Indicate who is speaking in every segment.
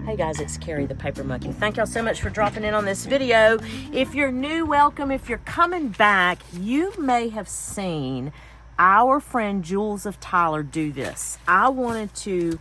Speaker 1: Hey guys, it's Carrie the Paper Monkey. Thank y'all so much for dropping in on this video. If you're new, welcome. If you're coming back, you may have seen our friend Jules of Tyler do this. I wanted to,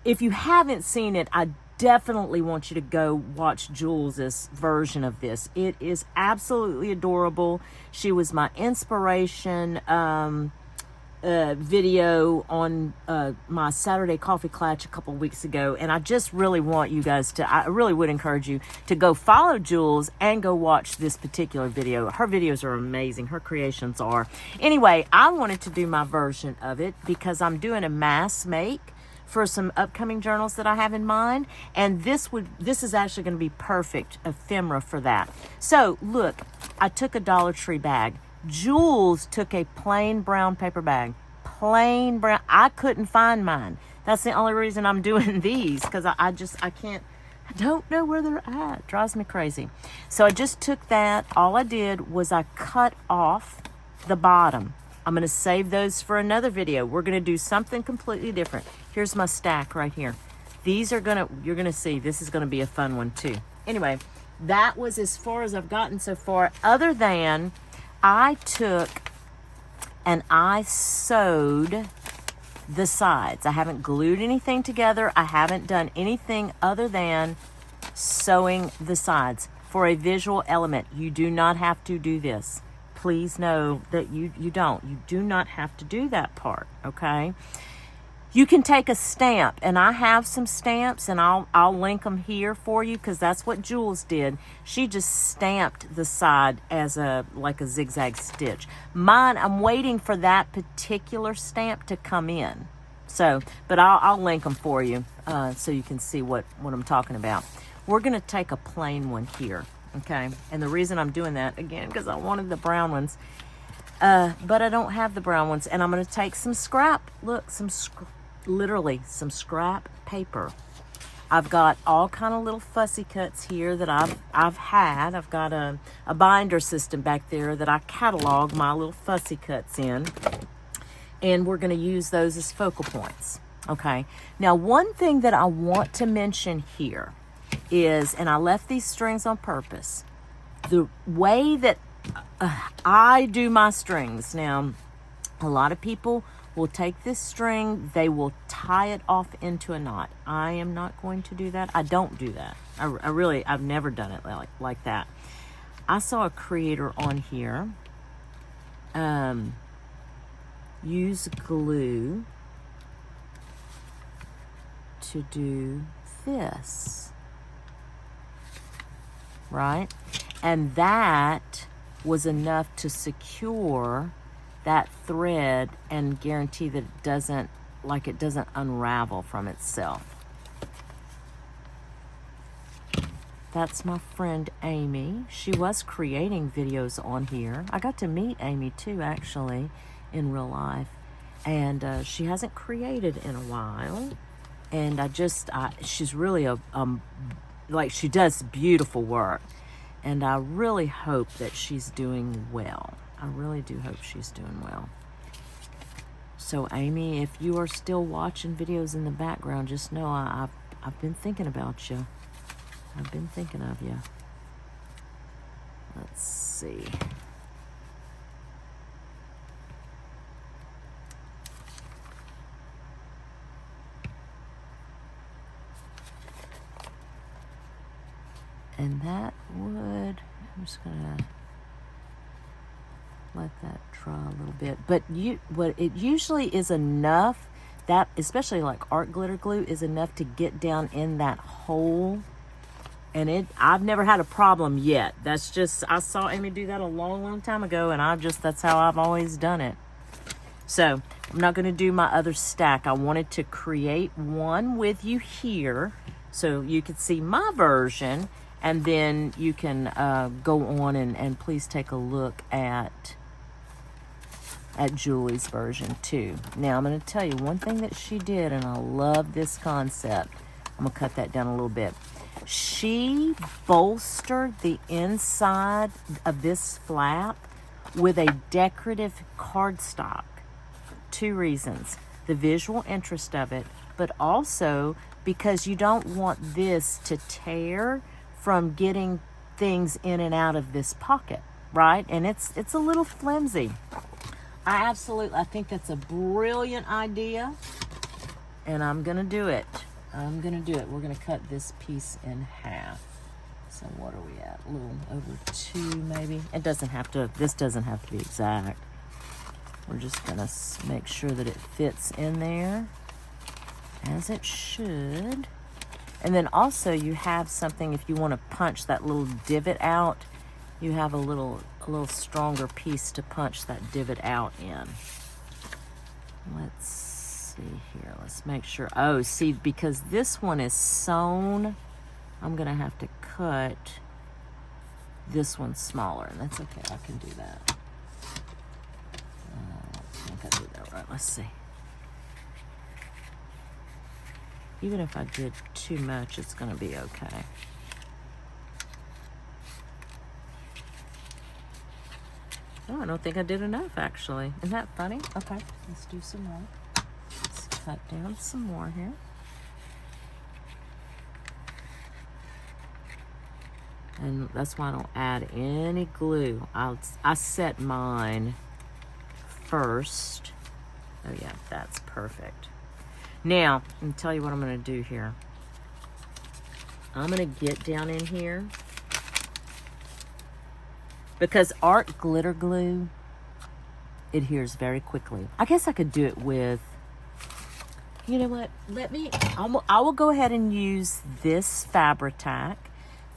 Speaker 1: if you haven't seen it, I definitely want you to go watch Jules's version of this. It is absolutely adorable. She was my inspiration video on my Saturday Coffee Clutch a couple weeks ago, and I just really want you guys to, I really would encourage you to go follow Jules and go watch this particular video. Her videos are amazing. Her creations are. Anyway, I wanted to do my version of it because I'm doing a mass make for some upcoming journals that I have in mind, and this is actually going to be perfect ephemera for that. So look, I took a Dollar Tree bag. Jules took a plain brown paper bag. Plain brown. I couldn't find mine. That's the only reason I'm doing these, because I don't know where they're at. It drives me crazy. So I just took that. All I did was I cut off the bottom. I'm going to save those for another video. We're going to do something completely different. Here's my stack right here. These are you're going to see, this is going to be a fun one too. Anyway, that was as far as I've gotten so far, other than I took and I sewed the sides. I haven't glued anything together. I haven't done anything other than sewing the sides. For a visual element, you do not have to do this. Please know that you don't. You do not have to do that part, okay? You can take a stamp, and I have some stamps, and I'll link them here for you, because that's what Jules did. She just stamped the side as like a zigzag stitch. Mine, I'm waiting for that particular stamp to come in. So, but I'll link them for you so you can see what I'm talking about. We're going to take a plain one here, okay? And the reason I'm doing that, again, because I wanted the brown ones, but I don't have the brown ones, and I'm going to take some scrap. Look, literally some scrap paper. I've got all kind of little fussy cuts here that I've had. I've got a binder system back there that I catalog my little fussy cuts in, and we're going to use those as focal points. Okay, now one thing that I want to mention here is, and I left these strings on purpose, the way that I do my strings. Now, a lot of people will take this string, they will tie it off into a knot. I am not going to do that. I don't do that. I've never done it like that. I saw a creator on here use glue to do this, right? And that was enough to secure that thread and guarantee that it doesn't unravel from itself. That's my friend Amy. She was creating videos on here. I got to meet Amy too, actually, in real life. And she hasn't created in a while. And she's really she does beautiful work. And I really hope that she's doing well. I really do hope she's doing well. So Amy, if you are still watching videos in the background, just know I've been thinking about you. I've been thinking of you. Let's see. And that would, I'm just gonna let that dry a little bit. But what it usually is enough, that especially like art glitter glue, is enough to get down in that hole. And I've never had a problem yet. That's just, I saw Amy do that a long time ago, and that's how I've always done it. So I'm not going to do my other stack. I wanted to create one with you here so you could see my version, and then you can go on and please take a look at Julie's version too. Now I'm going to tell you one thing that she did, and I love this concept. I'm going to cut that down a little bit. She bolstered the inside of this flap with a decorative cardstock. Two reasons. the visual interest of it, but also because you don't want this to tear from getting things in and out of this pocket, right? And it's a little flimsy. I think that's a brilliant idea, and I'm gonna do it. We're gonna cut this piece in half. So what are we at? A little over 2 maybe. This doesn't have to be exact. We're just gonna make sure that it fits in there as it should. And then also you have something, if you want to punch that little divot out, you have a little stronger piece to punch that divot out in. Let's see here. Let's make sure. Oh, see, because this one is sewn, I'm going to have to cut this one smaller. And that's okay. I can do that. I think I did that right. Let's see. Even if I did too much, it's going to be okay. Oh, I don't think I did enough, actually. Isn't that funny? Okay, let's do some more. Let's cut down some more here. And that's why I don't add any glue. I set mine first. Oh yeah, that's perfect. Now, let me tell you what I'm going to do here. I'm going to get down in here, because art glitter glue adheres very quickly. I guess I could do it with, you know what? I will go ahead and use this Fabri-Tac.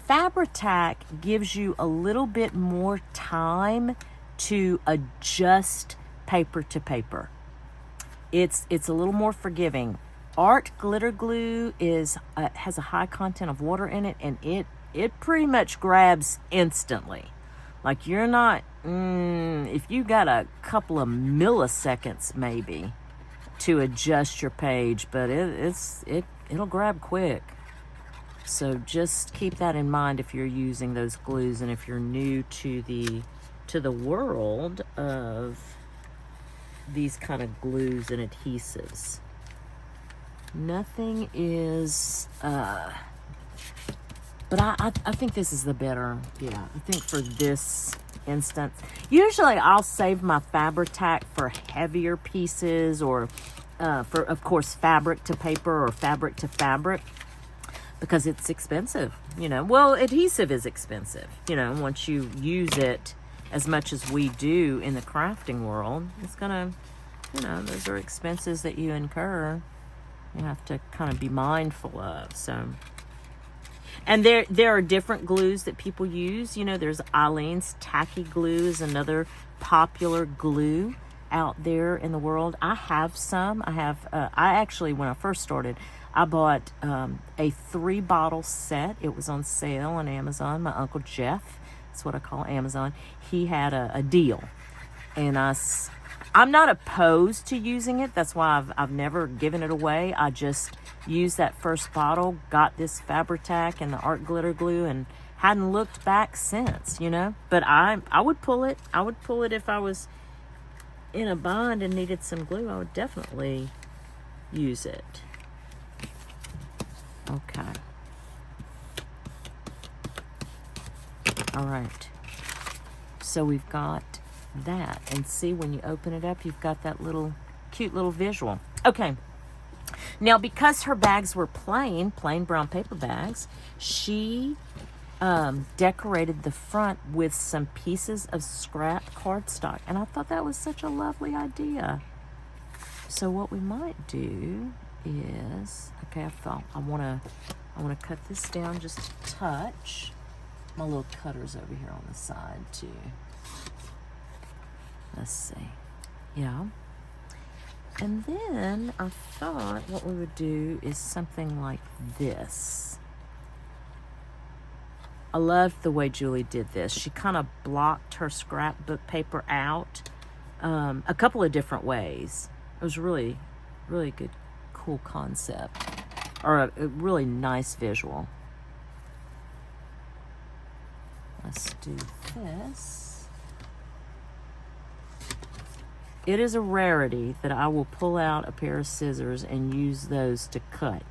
Speaker 1: Fabri-Tac gives you a little bit more time to adjust paper to paper. It's a little more forgiving. Art glitter glue has a high content of water in it, and it pretty much grabs instantly. Like, you're not, if you got a couple of milliseconds maybe to adjust your page, but it'll grab quick. So just keep that in mind if you're using those glues, and if you're new to the world of these kind of glues and adhesives. Nothing is, but I think this is the better, yeah, I think for this instance. Usually I'll save my Fabri-Tac for heavier pieces, or for, of course, fabric to paper or fabric to fabric, because it's expensive, you know. Well, adhesive is expensive, you know. Once you use it as much as we do in the crafting world, it's gonna, you know, those are expenses that you incur. You have to kind of be mindful of. So, and there are different glues that people use. You know, there's Eileen's Tacky Glue is another popular glue out there in the world. I have some. I actually, when I first started, I bought a 3-bottle set. It was on sale on Amazon. My Uncle Jeff, that's what I call Amazon, he had a deal. And I'm not opposed to using it. That's why I've never given it away. I just used that first bottle, got this Fabri-Tac and the art glitter glue, and hadn't looked back since, you know. But I would pull it. I would pull it if I was in a bind and needed some glue. I would definitely use it. Okay. All right. So we've got that, and see, when you open it up, you've got that little cute little visual. Okay, now because her bags were plain brown paper bags, she decorated the front with some pieces of scrap cardstock, and I thought that was such a lovely idea. So what we might do is, okay, I want to cut this down just a touch. My little cutter's over here on the side too. Let's see. Yeah. And then I thought what we would do is something like this. I loved the way Julie did this. She kind of blocked her scrapbook paper out a couple of different ways. It was really, really good, cool concept, or a really nice visual. Let's do this. it is a rarity that I will pull out a pair of scissors and use those to cut.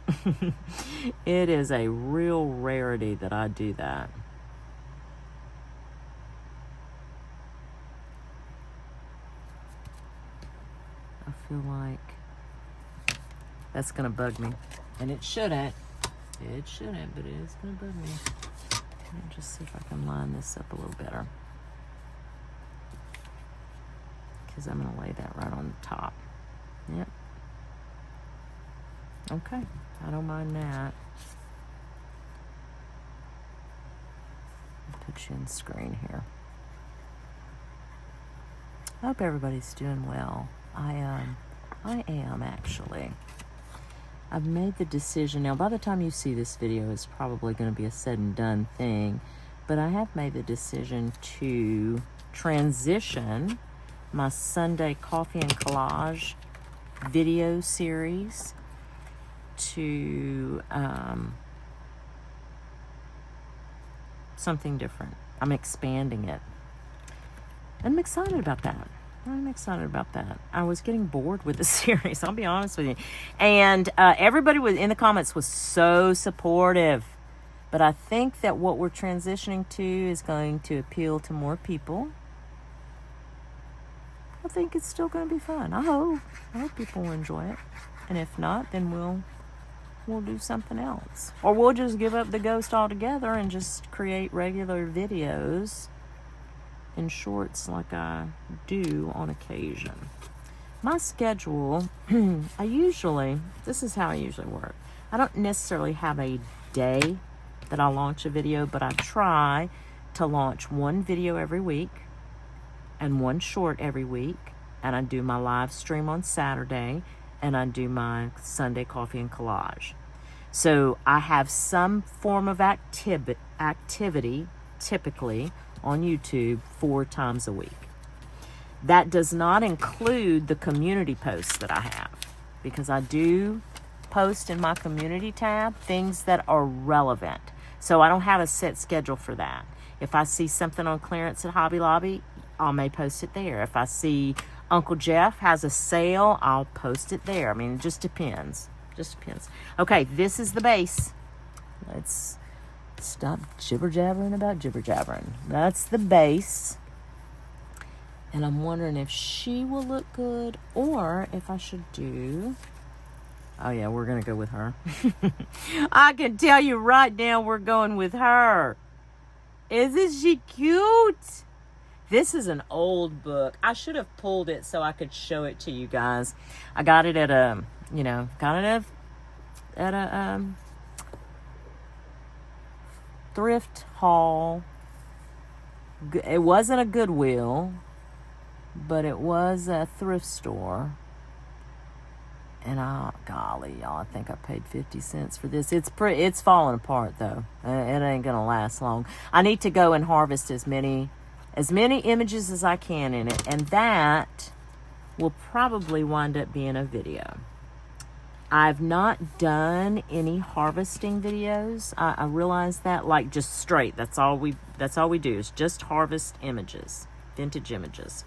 Speaker 1: It is a real rarity that I do that. I feel like that's going to bug me. And it shouldn't. It shouldn't, but it is going to bug me. Let me just see if I can line this up a little better. Because I'm going to lay that right on the top. Yep. Okay. I don't mind that. I'll put you in screen here. I hope everybody's doing well. I am actually. I've made the decision. Now, by the time you see this video, it's probably going to be a said and done thing. But I have made the decision to transition my Sunday Coffee and Collage video series to something different. I'm expanding it. And I'm excited about that. I was getting bored with the series, I'll be honest with you. And everybody in the comments was so supportive. But I think that what we're transitioning to is going to appeal to more people. I think it's still going to be fun. I hope people will enjoy it. And if not, then we'll do something else. Or we'll just give up the ghost altogether and just create regular videos in shorts like I do on occasion. My schedule, this is how I usually work. I don't necessarily have a day that I launch a video, but I try to launch one video every week and one short every week. And I do my live stream on Saturday, and I do my Sunday Coffee and Collage. So I have some form of activity, typically, on YouTube 4 times a week. That does not include the community posts that I have, because I do post in my community tab things that are relevant. So I don't have a set schedule for that. If I see something on clearance at Hobby Lobby, I may post it there. If I see Uncle Jeff has a sale, I'll post it there. I mean, it just depends. Okay, this is the base. Let's stop jibber-jabbering about jibber-jabbering. That's the base. And I'm wondering if she will look good or if I should do... Oh, yeah, we're going to go with her. I can tell you right now we're going with her. Isn't she cute? This is an old book. I should have pulled it so I could show it to you guys. I got it at a, thrift haul. It wasn't a Goodwill, but it was a thrift store. And golly, y'all, I think I paid 50 cents for this. It's falling apart though. It ain't gonna last long. I need to go and harvest as many images as I can in it, and that will probably wind up being a video. I've not done any harvesting videos. I realize that, like, just straight. That's all we do is just harvest images, vintage images.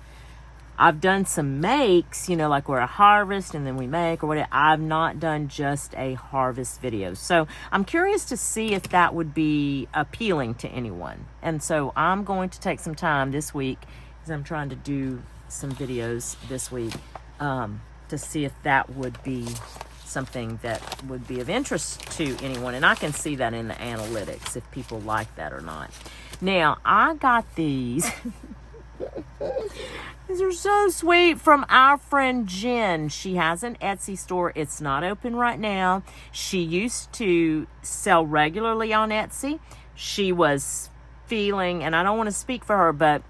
Speaker 1: I've done some makes, like where I harvest and then we make or whatever. I've not done just a harvest video. So I'm curious to see if that would be appealing to anyone. And so I'm going to take some time this week, because I'm trying to do some videos this week, to see if that would be something that would be of interest to anyone. And I can see that in the analytics if people like that or not. Now, I got these... These are so sweet, from our friend Jen. She has an Etsy store. It's not open right now. She used to sell regularly on Etsy. She was feeling, and I don't want to speak for her, but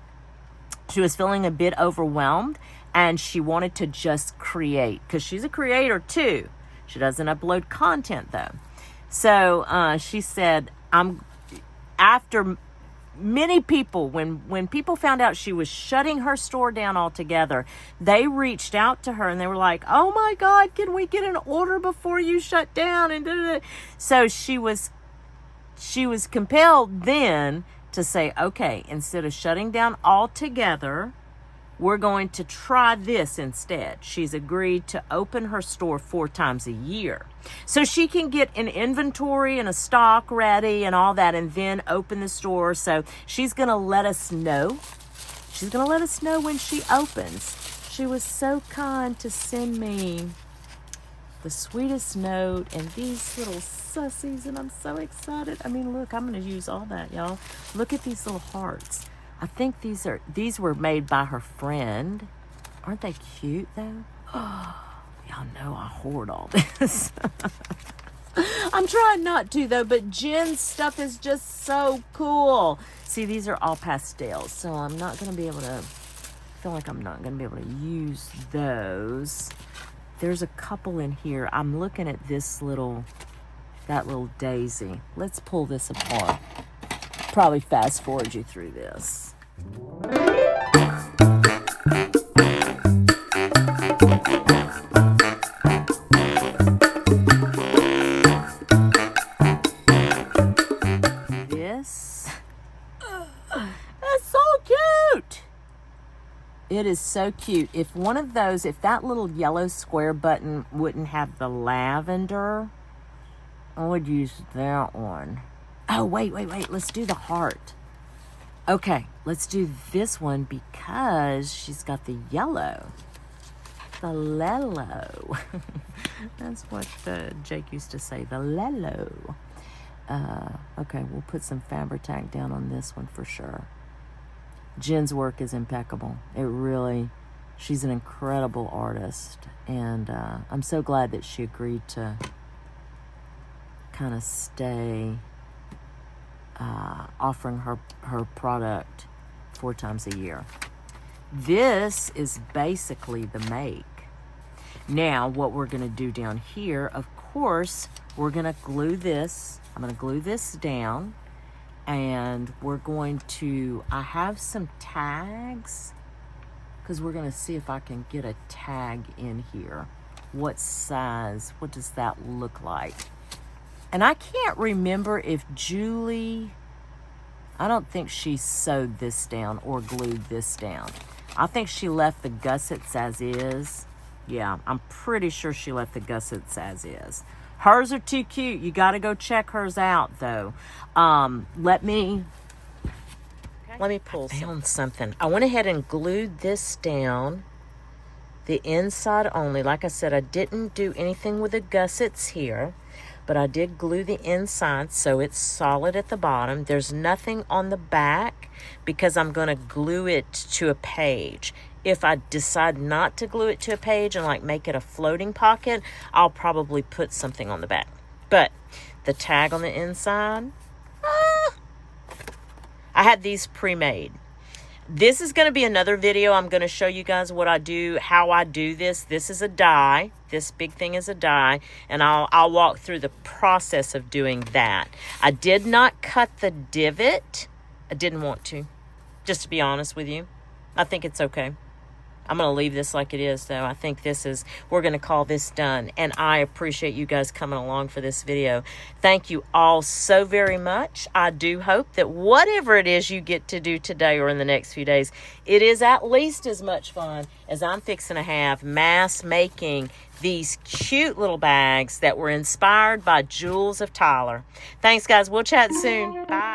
Speaker 1: she was feeling a bit overwhelmed, and she wanted to just create, because she's a creator too. She doesn't upload content though. So she said, after many people, when people found out she was shutting her store down altogether, they reached out to her and they were like, oh my God, can we get an order before you shut down? And da-da-da. So she was compelled then to say, okay, instead of shutting down altogether, we're going to try this instead. She's agreed to open her store 4 times a year. So she can get an inventory and a stock ready and all that, and then open the store. So she's going to let us know. She's going to let us know when she opens. She was so kind to send me the sweetest note and these little sussies, and I'm so excited. I mean, look, I'm going to use all that, y'all. Look at these little hearts. I think these were made by her friend. Aren't they cute, though? Oh, y'all know I hoard all this. I'm trying not to, though, but Jen's stuff is just so cool. See, these are all pastels, so I'm not going to be able to, I feel like I'm not going to be able to use those. There's a couple in here. I'm looking at this that little daisy. Let's pull this apart. Probably fast forward you through this. This is so cute. It is so cute. If that little yellow square button wouldn't have the lavender, I would use that one. Oh, wait. Let's do the heart. Okay, let's do this one because she's got the yellow. The lello. That's what Jake used to say, the lello. Okay, we'll put some Fabri-Tac down on this one for sure. Jen's work is impeccable. She's an incredible artist. And I'm so glad that she agreed to kind of stay offering her product 4 times a year. This is basically the make. Now, what we're going to do down here, of course, we're going to glue this. I'm going to glue this down. And we're going to, I have some tags, because we're going to see if I can get a tag in here. What size? What does that look like? And I can't remember if Julie, I don't think she sewed this down or glued this down. I think she left the gussets as is. Yeah, I'm pretty sure she left the gussets as is. Hers are too cute. You got to go check hers out, though. Let me pull something. I went ahead and glued this down, the inside only. Like I said, I didn't do anything with the gussets here, but I did glue the inside so it's solid at the bottom. There's nothing on the back because I'm going to glue it to a page. If I decide not to glue it to a page and like make it a floating pocket, I'll probably put something on the back. But the tag on the inside, I had these pre-made. This is going to be another video. I'm going to show you guys what I do, how I do this. This is a die. This big thing is a die, and I'll walk through the process of doing that. I did not cut the divot. I didn't want to, just to be honest with you. I think it's okay. I'm going to leave this like it is, though. I think we're going to call this done. And I appreciate you guys coming along for this video. Thank you all so very much. I do hope that whatever it is you get to do today or in the next few days, it is at least as much fun as I'm fixing to have mass making these cute little bags that were inspired by Jewels of Tyler. Thanks, guys. We'll chat soon. Bye.